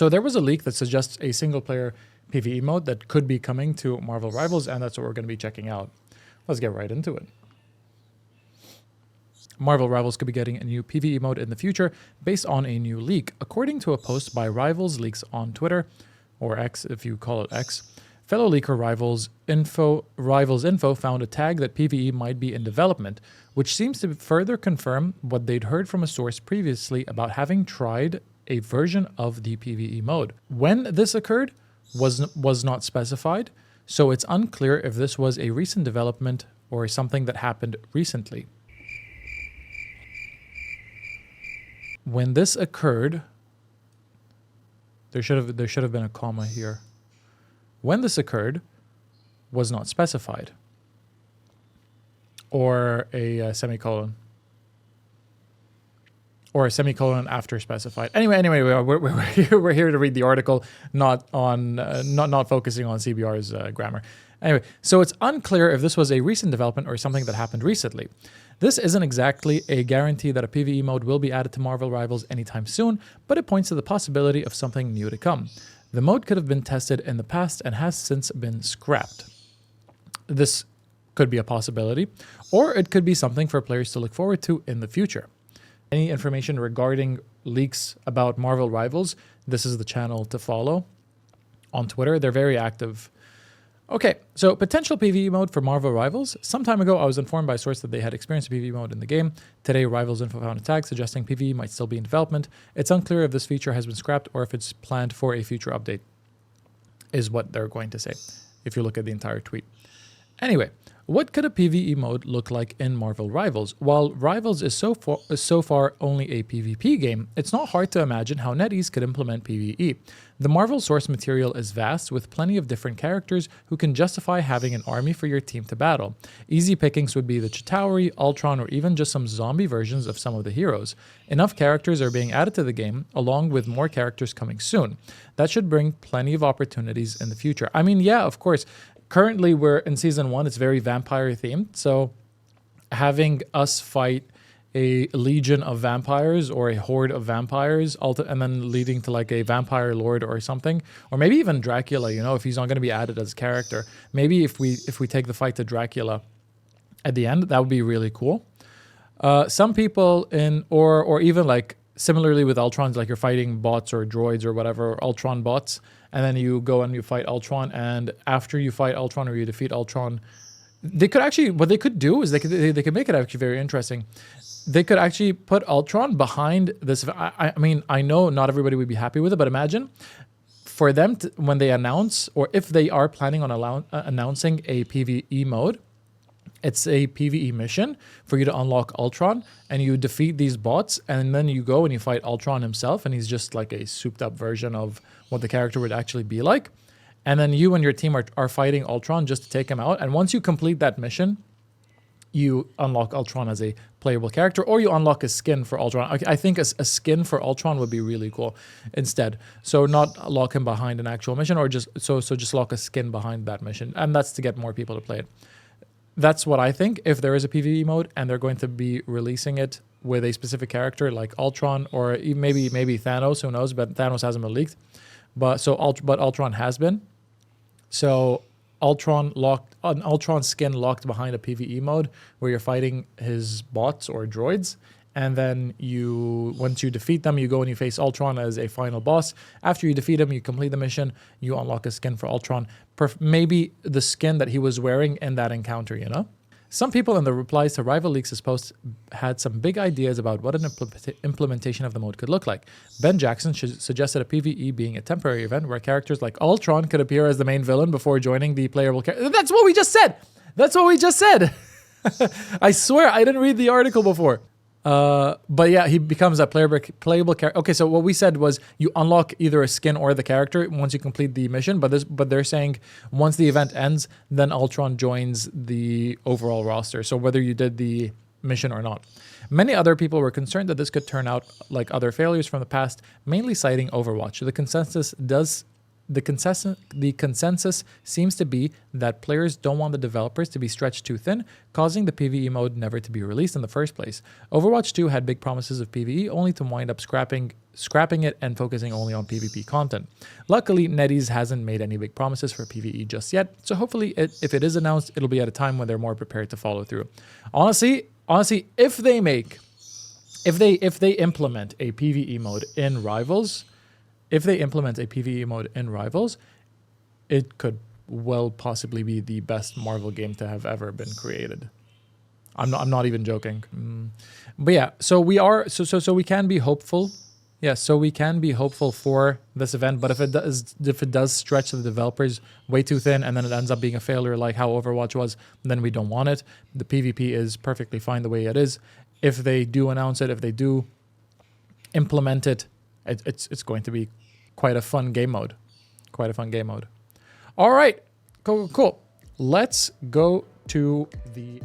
So there was a leak that suggests a single-player PvE mode that could be coming to Marvel Rivals, and that's what we're going to be checking out. Let's get right into it. Marvel Rivals could be getting a new PvE mode in the future based on a new leak. According to a post by Rivals Leaks on Twitter, or X if you call it X, fellow leaker Rivals Info found a tag that PvE might be in development, which seems to further confirm what they'd heard from a source previously about having tried a version of the PvE mode. When this occurred was not specified, so it's unclear if this was a recent development or something that happened recently. When this occurred, there should have been a comma here. When this occurred was not specified, or a semicolon, or a semicolon after specified. Anyway, we're here to read the article, not focusing on CBR's grammar. Anyway, so it's unclear if this was a recent development or something that happened recently. This isn't exactly a guarantee that a PvE mode will be added to Marvel Rivals anytime soon, but it points to the possibility of something new to come. The mode could have been tested in the past and has since been scrapped. This could be a possibility, or it could be something for players to look forward to in the future. Any information regarding leaks about Marvel Rivals, this is the channel to follow on Twitter. They're very active. Okay, so potential PvE mode for Marvel Rivals. Some time ago, I was informed by a source that they had experienced a PvE mode in the game. Today, Rivals Info found a tag suggesting PvE might still be in development. It's unclear if this feature has been scrapped or if it's planned for a future update, is what they're going to say, if you look at the entire tweet. Anyway, what could a PvE mode look like in Marvel Rivals? While Rivals is so far only a PvP game, it's not hard to imagine how NetEase could implement PvE. The Marvel source material is vast, with plenty of different characters who can justify having an army for your team to battle. Easy pickings would be the Chitauri, Ultron, or even just some zombie versions of some of the heroes. Enough characters are being added to the game, along with more characters coming soon. That should bring plenty of opportunities in the future. I mean, yeah, of course. Currently, we're in Season 1. It's very vampire-themed, so having us fight a legion of vampires or a horde of vampires, and then leading to like a vampire lord or something, or maybe even Dracula, you know, if he's not going to be added as a character. Maybe if we take the fight to Dracula at the end, that would be really cool. Some people or even like similarly with Ultron's, like you're fighting bots or droids or whatever, Ultron bots, and then you go and you fight Ultron, and after you fight Ultron or you defeat Ultron, they could actually, what they could do is they could make it actually very interesting. They could actually put Ultron behind this. I mean, I know not everybody would be happy with it, but imagine for them to, when they announce, or if they are planning on announcing a PvE mode, it's a PvE mission for you to unlock Ultron, and you defeat these bots, and then you go and you fight Ultron himself, and he's just like a souped up version of what the character would actually be like. And then you and your team are fighting Ultron just to take him out. And once you complete that mission, you unlock Ultron as a playable character, or you unlock a skin for Ultron. I think a skin for Ultron would be really cool instead. So not lock him behind an actual mission, or just lock a skin behind that mission. And that's to get more people to play it. That's what I think. If there is a PvE mode and they're going to be releasing it with a specific character like Ultron, or maybe Thanos, who knows, but Thanos hasn't been leaked. But Ultron has been. So an Ultron skin locked behind a PvE mode where you're fighting his bots or droids, and then once you defeat them, you go and you face Ultron as a final boss. After you defeat him, you complete the mission, you unlock a skin for Ultron, maybe the skin that he was wearing in that encounter, you know? Some people in the replies to Rival Leaks' post had some big ideas about what an implementation of the mode could look like. Ben Jackson suggested a PvE being a temporary event where characters like Ultron could appear as the main villain before joining the playable character. That's what we just said! That's what we just said! I swear, I didn't read the article before. But yeah, he becomes a playable character. Okay, so what we said was you unlock either a skin or the character once you complete the mission, but they're saying once the event ends, then Ultron joins the overall roster. So whether you did the mission or not. Many other people were concerned that this could turn out like other failures from the past, mainly citing Overwatch. The consensus the consensus seems to be that players don't want the developers to be stretched too thin, causing the PvE mode never to be released in the first place. Overwatch 2 had big promises of PvE, only to wind up scrapping it and focusing only on PvP content. Luckily, NetEase hasn't made any big promises for PvE just yet, so hopefully if it is announced, it'll be at a time when they're more prepared to follow through. Honestly, if they implement a PvE mode in Rivals, it could well possibly be the best Marvel game to have ever been created. I'm not even joking. But yeah, so we can be hopeful. Yeah, so we can be hopeful for this event, but if it does stretch the developers way too thin and then it ends up being a failure like how Overwatch was, then we don't want it. The PvP is perfectly fine the way it is. If they do announce it, if they do implement it, it's going to be quite a fun game mode. All right, cool. Let's go to the